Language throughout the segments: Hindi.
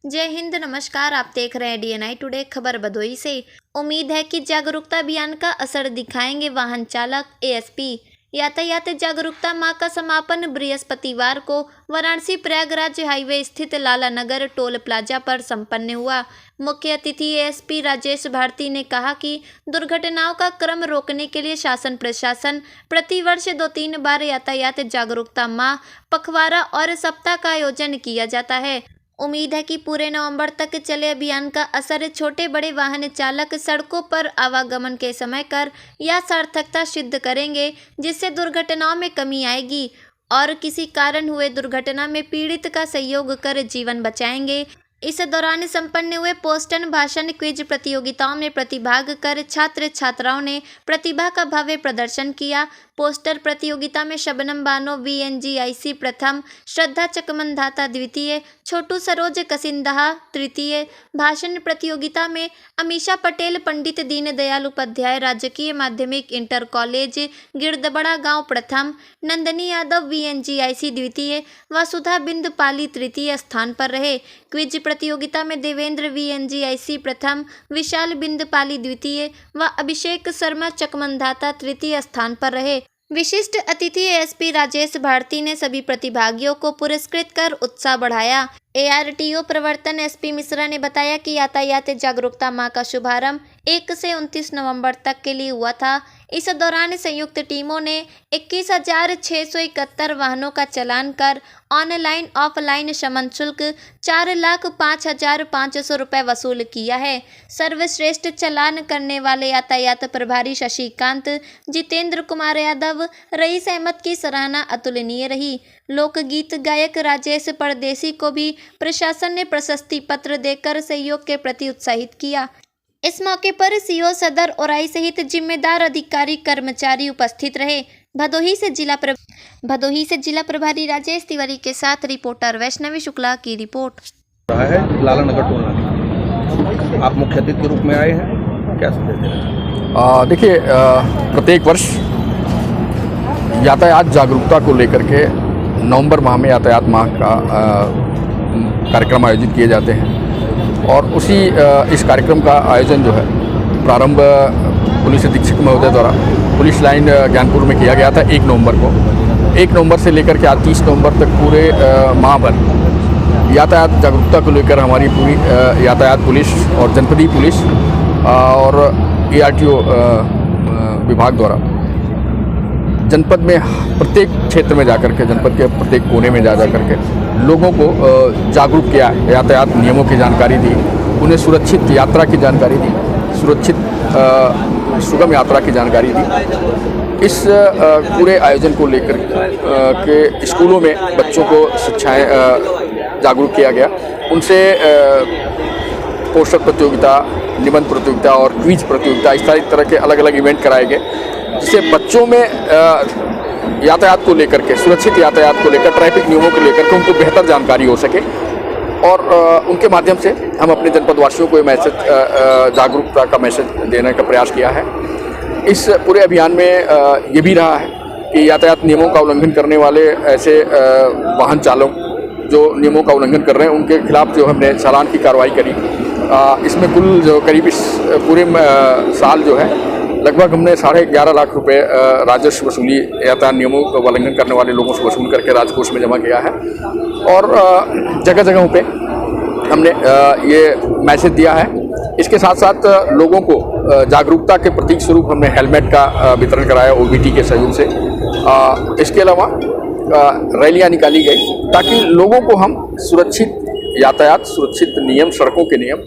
जय हिंद, नमस्कार। आप देख रहे हैं DNI टुडे। खबर भदोही से। उम्मीद है कि जागरूकता अभियान का असर दिखाएंगे वाहन चालक। ASP यातायात जागरूकता माह का समापन बृहस्पतिवार को वाराणसी प्रयागराज हाईवे स्थित लाला नगर टोल प्लाजा पर संपन्न हुआ। मुख्य अतिथि ASP राजेश भारती ने कहा कि दुर्घटनाओं का क्रम रोकने के लिए शासन प्रशासन प्रतिवर्ष 2-3 बार यातायात जागरूकता माह, पखवाड़ा और सप्ताह का आयोजन किया जाता है। उम्मीद है कि पूरे नवंबर तक चले अभियान का असर छोटे बड़े वाहन चालक सड़कों पर आवागमन के समय कर या सार्थकता सिद्ध करेंगे, जिससे दुर्घटनाओं में कमी आएगी और किसी कारण हुए दुर्घटना में पीड़ित का सहयोग कर जीवन बचाएंगे। इस दौरान संपन्न हुए पोस्टर भाषण क्विज प्रतियोगिताओं में प्रतिभाग कर छात्र छात्राओं ने प्रतिभा का भव्य प्रदर्शन किया। पोस्टर प्रतियोगिता में शबनम बानो VNGIC प्रथम, श्रद्धा चकमंदाता द्वितीय, छोटू सरोज कसिंदहा तृतीय। भाषण प्रतियोगिता में अमीषा पटेल पंडित दीनदयाल उपाध्याय राजकीय माध्यमिक इंटर कॉलेज गिरदबड़ा गांव प्रथम, नंदनी यादव VNGIC द्वितीय व सुधा बिंद पाली तृतीय स्थान पर रहे। क्विज प्रतियोगिता में देवेंद्र VNGIC प्रथम, विशाल बिंद पाली द्वितीय व अभिषेक शर्मा चकमंदाता तृतीय स्थान पर रहे। विशिष्ट अतिथि ASP राजेश भारती ने सभी प्रतिभागियों को पुरस्कृत कर उत्साह बढ़ाया। ARTO प्रवर्तन SP मिश्रा ने बताया कि यातायात जागरूकता माह का शुभारंभ 1 से 29 नवंबर तक के लिए हुआ था। इस दौरान संयुक्त टीमों ने 21,671 वाहनों का चालान कर ऑनलाइन ऑफलाइन शमन शुल्क 4,05,500 रुपये वसूल किया है। सर्वश्रेष्ठ चालान करने वाले यातायात प्रभारी शशिकांत, जितेंद्र कुमार यादव, रईस अहमद की सराहना अतुलनीय रही। लोकगीत गायक राजेश परदेसी को भी प्रशासन ने प्रशस्ति पत्र देकर सहयोग के प्रति उत्साहित किया। इस मौके पर CO सदर ओराई सहित जिम्मेदार अधिकारी कर्मचारी उपस्थित रहे। भदोही से जिला प्रभारी राजेश तिवारी के साथ रिपोर्टर वैष्णवी शुक्ला की रिपोर्ट। रहा है लाला नगर टोल नाका, आप मुख्य अतिथि के रूप में आए हैं, क्या संदेश दे रहे हैं? देखिए, प्रत्येक वर्ष यातायात जागरूकता को लेकर के नवंबर माह में यातायात माह का कार्यक्रम आयोजित किए जाते हैं और इस कार्यक्रम का आयोजन जो है प्रारंभ पुलिस अधीक्षक महोदय द्वारा पुलिस लाइन ज्ञानपुर में किया गया था 1 नवंबर को। 1 नवंबर से लेकर के आज 30 नवंबर तक पूरे माह भर यातायात जागरूकता को लेकर हमारी पूरी यातायात पुलिस और जनपदीय पुलिस और ARTO विभाग द्वारा जनपद में प्रत्येक क्षेत्र में जाकर के, जनपद के प्रत्येक कोने में जा करके लोगों को जागरूक किया, यातायात नियमों की जानकारी दी, उन्हें सुरक्षित यात्रा की जानकारी दी, सुरक्षित सुगम यात्रा की जानकारी दी। इस पूरे आयोजन को लेकर के स्कूलों में बच्चों को शिक्षाएं जागरूक किया गया। उनसे पोस्टर प्रतियोगिता, निबंध प्रतियोगिता और क्विज प्रतियोगिता, इस तरह के अलग अलग इवेंट कराए गए, जिससे बच्चों में यातायात को लेकर के, सुरक्षित यातायात को लेकर, ट्रैफिक नियमों को लेकर के उनको बेहतर जानकारी हो सके और उनके माध्यम से हम अपने जनपद वासियों को ये मैसेज, जागरूकता का मैसेज देने का प्रयास किया है। इस पूरे अभियान में ये भी रहा है कि यातायात नियमों का उल्लंघन करने वाले ऐसे वाहन चालक जो नियमों का उल्लंघन कर रहे हैं, उनके खिलाफ जो हमने चालान की कार्रवाई करी। इसमें कुल जो करीब इस पूरे साल जो है लगभग हमने 11.5 लाख रुपए राजस्व वसूली यातायात नियमों का उल्लंघन करने वाले लोगों से वसूल करके राजकोष में जमा किया है और जगह जगहों पे हमने ये मैसेज दिया है। इसके साथ साथ लोगों को जागरूकता के प्रतीक स्वरूप हमने हेलमेट का वितरण कराया OBT के सहयोग से। इसके अलावा रैलियां निकाली गई ताकि लोगों को हम सुरक्षित यातायात, सुरक्षित नियम, सड़कों के नियम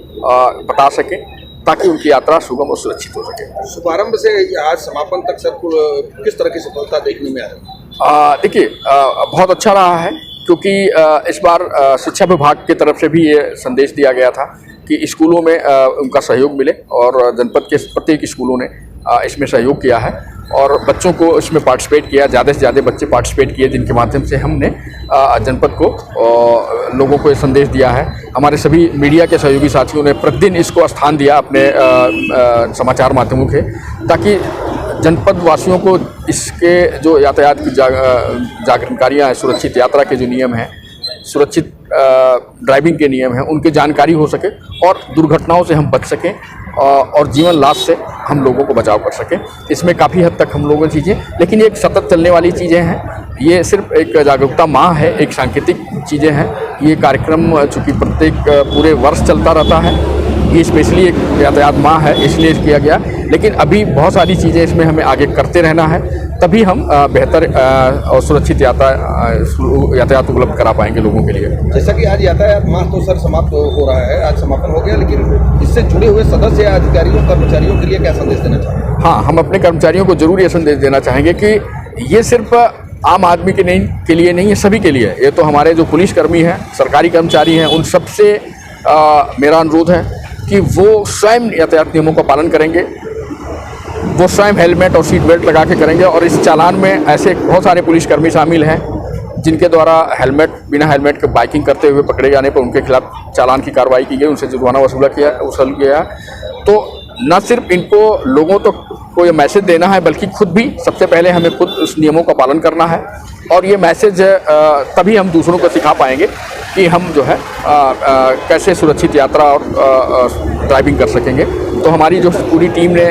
बता सकें ताकि उनकी यात्रा सुगम और सुरक्षित हो सके। शुभारंभ से आज समापन तक सर किस तरह की सफलता देखने में आ रही है? देखिए, बहुत अच्छा रहा है क्योंकि इस बार शिक्षा विभाग की तरफ से भी ये संदेश दिया गया था कि स्कूलों में उनका सहयोग मिले और जनपद के प्रत्येक स्कूलों ने इसमें सहयोग किया है और बच्चों को इसमें पार्टिसिपेट किया। ज़्यादा से ज़्यादा बच्चे पार्टिसिपेट किए, जिनके माध्यम से हमने जनपद को लोगों को ये संदेश दिया है। हमारे सभी मीडिया के सहयोगी साथियों ने प्रतिदिन इसको स्थान दिया अपने समाचार माध्यमों के, ताकि जनपद वासियों को इसके जो यातायात की जानकारियाँ हैं, सुरक्षित यात्रा के जो नियम हैं, सुरक्षित ड्राइविंग के नियम हैं उनकी जानकारी हो सके और दुर्घटनाओं से हम बच सकें और जीवन लाश से हम लोगों को बचाव कर सकें। इसमें काफ़ी हद तक हम लोगों की चीज़ें, लेकिन ये एक सतत चलने वाली चीज़ें हैं। ये सिर्फ एक जागरूकता माह है, एक सांकेतिक चीज़ें हैं। ये कार्यक्रम चूँकि प्रत्येक पूरे वर्ष चलता रहता है, ये स्पेशली एक यातायात माह है इसलिए किया गया, लेकिन अभी बहुत सारी चीज़ें इसमें हमें आगे करते रहना है, तभी हम बेहतर और सुरक्षित यातायात उपलब्ध करा पाएंगे लोगों के लिए। जैसा कि आज यातायात माह तो सर समाप्त हो रहा है, आज समापन हो गया, लेकिन इससे जुड़े हुए सदस्य या अधिकारियों कर्मचारियों के लिए क्या संदेश देना चाहेंगे? हाँ, हम अपने कर्मचारियों को जरूर ये संदेश देना चाहेंगे कि ये सिर्फ आम आदमी के लिए नहीं है, सभी के लिए है। ये तो हमारे जो पुलिसकर्मी हैं, सरकारी कर्मचारी हैं, उन सबसे मेरा अनुरोध है कि वो स्वयं यातायात नियमों का पालन करेंगे, वो स्वयं हेलमेट और सीट बेल्ट लगा के करेंगे। और इस चालान में ऐसे बहुत सारे पुलिसकर्मी शामिल हैं जिनके द्वारा बिना हेलमेट के बाइकिंग करते हुए पकड़े जाने पर उनके खिलाफ चालान की कार्रवाई की गई, उनसे जुर्माना वसूल किया। तो न सिर्फ इनको लोगों तक को ये मैसेज देना है, बल्कि खुद भी सबसे पहले हमें खुद उस नियमों का पालन करना है। और ये मैसेज तभी हम दूसरों को सिखा पाएंगे कि हम जो है कैसे सुरक्षित यात्रा और ड्राइविंग कर सकेंगे। तो हमारी जो पूरी टीम ने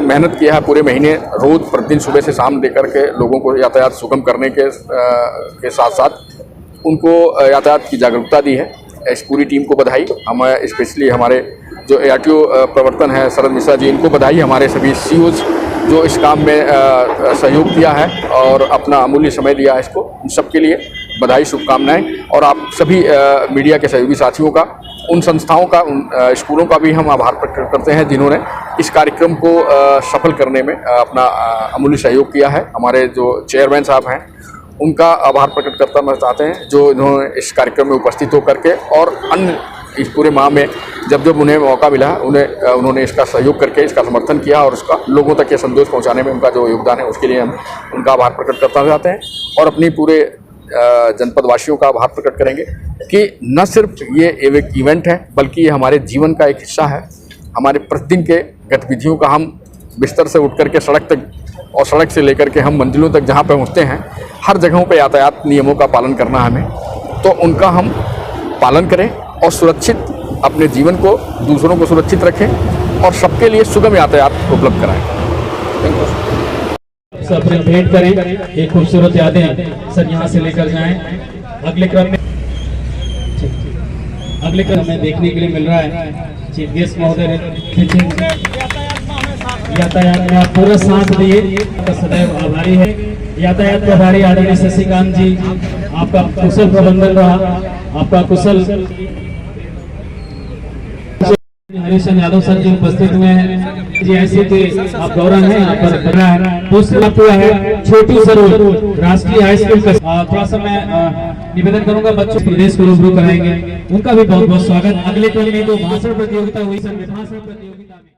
मेहनत किया है पूरे महीने, रोज़ प्रतिदिन सुबह से शाम लेकर के लोगों को यातायात सुगम करने के साथ साथ उनको यातायात की जागरूकता दी है। इस पूरी टीम को बधाई। हम स्पेशली हमारे जो ARTO प्रवर्तन है शरद मिश्रा जी, इनको बधाई। हमारे सभी COs जो इस काम में सहयोग किया है और अपना अमूल्य समय दिया है, इसको उन सबके लिए बधाई, शुभकामनाएं। और आप सभी मीडिया के सहयोगी साथियों का, उन संस्थाओं का, उन स्कूलों का भी हम आभार प्रकट करते हैं जिन्होंने इस कार्यक्रम को सफल करने में अपना अमूल्य सहयोग किया है। हमारे जो चेयरमैन साहब हैं उनका आभार प्रकट करना चाहते हैं जो इन्होंने इस कार्यक्रम में उपस्थित होकर के और अन्य इस पूरे माह में जब उन्हें मौका मिला उन्होंने इसका सहयोग करके इसका समर्थन किया और इसका लोगों तक ये संदेश पहुंचाने में उनका जो योगदान है उसके लिए हम उनका आभार प्रकट करना चाहते हैं। और अपनी पूरे जनपद वासियों का आभार प्रकट करेंगे कि न सिर्फ ये एक इवेंट है, बल्कि ये हमारे जीवन का एक हिस्सा है। हमारे प्रतिदिन के गतिविधियों का हम बिस्तर से उठ करके सड़क तक और सड़क से लेकर के हम मंजिलों तक जहाँ पहुँचते हैं, हर जगहों पे यातायात नियमों का पालन करना है हमें। तो उनका हम पालन करें और सुरक्षित अपने जीवन को, दूसरों को सुरक्षित रखें और सबके लिए सुगम यातायात उपलब्ध कराएं। सब भेंट करें, एक खूबसूरत यादें सर यहाँ से लेकर जाएं। अगले क्रम में देखने के लिए मिल रहा है चीफ गेस्ट महोदय यातायात में आप पूरा साथ दिए, सदैव आभारी है। यातायात प्रभारी आदरणीय शशिकांत जी, आपका कुशल प्रबंधन रहा, आपका कुशल। हरीशन यादव सर जी उपस्थित हुए हैं जी, ऐसे थे आप गौरव है यहाँ पर बना है। दूसरा हुआ है छोटू सरोवर राष्ट्रीय हाई स्कूल का, थोड़ा सा मैं निवेदन करूंगा बच्चों प्रदेश को रूबरू कराएंगे, उनका भी बहुत बहुत स्वागत। अगले क्रम में तो भाषण प्रतियोगिता हुई सर, भाषण प्रतियोगिता में